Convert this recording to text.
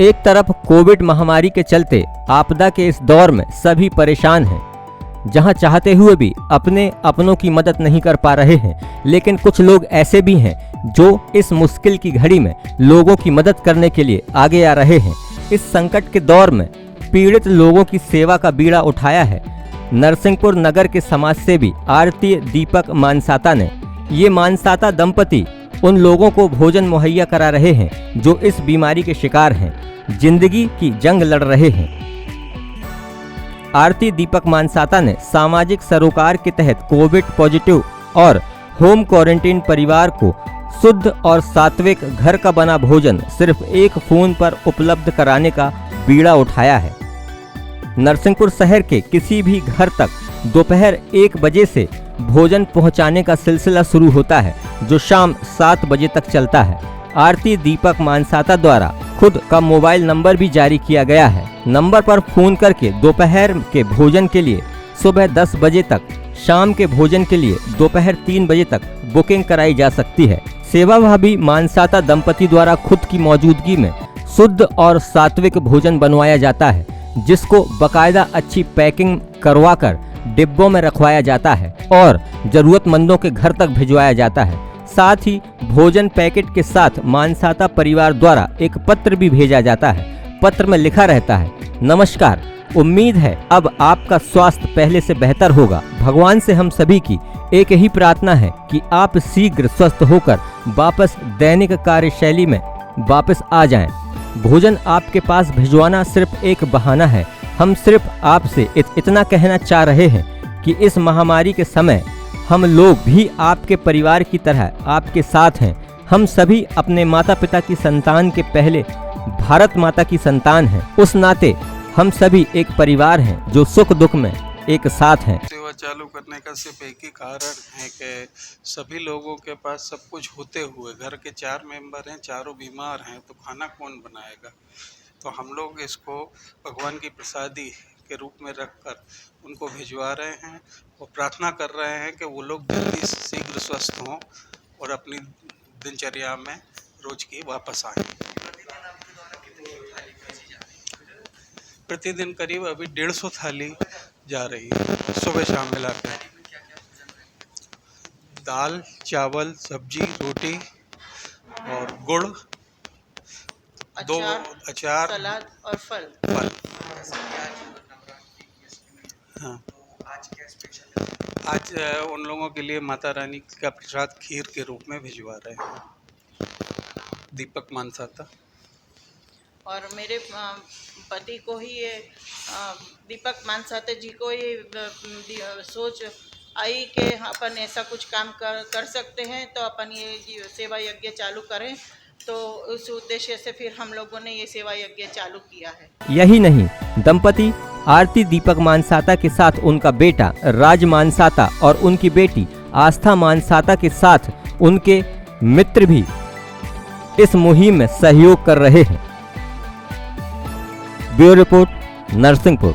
एक तरफ कोविड महामारी के चलते आपदा के इस दौर में सभी परेशान हैं, जहां चाहते हुए भी अपने अपनों की मदद नहीं कर पा रहे हैं, लेकिन कुछ लोग ऐसे भी हैं जो इस मुश्किल की घड़ी में लोगों की मदद करने के लिए आगे आ रहे हैं। इस संकट के दौर में पीड़ित लोगों की सेवा का बीड़ा उठाया है नरसिंहपुर नगर के समाजसेवी आरती दीपक मानसाता ने। ये मानसाता दंपति उन लोगों को भोजन मुहैया करा रहे हैं जो इस बीमारी के शिकार हैं, जिंदगी की जंग लड़ रहे हैं। आरती दीपक मानसाता ने सामाजिक सरोकार के तहत कोविड पॉजिटिव और होम क्वारंटीन परिवार को शुद्ध और सात्विक घर का बना भोजन सिर्फ एक फोन पर उपलब्ध कराने का बीड़ा उठाया है। नरसिंहपुर शहर के किसी भी घर तक दोपहर 1 बजे से भोजन पहुंचाने का सिलसिला शुरू होता है, जो शाम 7 बजे तक चलता है। आरती दीपक मानसाता द्वारा खुद का मोबाइल नंबर भी जारी किया गया है। नंबर पर फोन करके दोपहर के भोजन के लिए सुबह 10 बजे तक, शाम के भोजन के लिए दोपहर 3 बजे तक बुकिंग कराई जा सकती है। सेवाभावी मानसाता दंपति द्वारा खुद की मौजूदगी में शुद्ध और सात्विक भोजन बनवाया जाता है, जिसको बकायदा अच्छी पैकिंग करवाकर डिब्बों में रखवाया जाता है और जरूरतमंदों के घर तक भिजवाया जाता है। साथ ही भोजन पैकेट के साथ मानसाता परिवार द्वारा एक पत्र भी भेजा जाता है। पत्र में लिखा रहता है, नमस्कार, उम्मीद है अब आपका स्वास्थ्य पहले से बेहतर होगा। भगवान से हम सभी की एक ही प्रार्थना है कि आप शीघ्र स्वस्थ होकर वापस दैनिक कार्यशैली में वापस आ जाएं। भोजन आपके पास भिजवाना सिर्फ एक बहाना है। हम सिर्फ आपसे इतना कहना चाह रहे हैं कि इस महामारी के समय हम लोग भी आपके परिवार की तरह आपके साथ हैं। हम सभी अपने माता पिता की संतान के पहले भारत माता की संतान हैं। उस नाते हम सभी एक परिवार हैं जो सुख दुख में एक साथ हैं। सेवा चालू करने का सिर्फ एक ही कारण है कि सभी लोगों के पास सब कुछ होते हुए घर के 4 मेंबर हैं, चारों बीमार हैं, तो खाना कौन बनाएगा। तो हम लोग इसको भगवान की प्रसादी के रूप में रखकर उनको भिजवा रहे हैं और प्रार्थना कर रहे हैं कि वो लोग जल्दी शीघ्र स्वस्थ हों और अपनी दिनचर्या में रोज की वापस आएं। प्रतिदिन करीब अभी 150 थाली जा रही है, सुबह शाम मिलाकर। दाल, चावल, सब्जी, रोटी और गुड़, 2 अचार, सलाद और फल। हाँ, आज उन लोगों के लिए माता रानी का प्रसाद खीर के रूप में भिजवा रहे हैं। दीपक मानसाता। और मेरे पति को ही ये दीपक मानसाता जी को ये सोच आई कि अपन ऐसा कुछ काम कर सकते हैं, तो अपन ये सेवा यज्ञ चालू करें। तो उस उद्देश्य से फिर हम लोगों ने ये सेवा यज्ञ चालू किया है। यही नहीं, दंपति आरती दीपक मानसाता के साथ उनका बेटा राज मानसाता और उनकी बेटी आस्था मानसाता के साथ उनके मित्र भी इस मुहिम में सहयोग कर रहे हैं। Bureau report, Narsinghpur.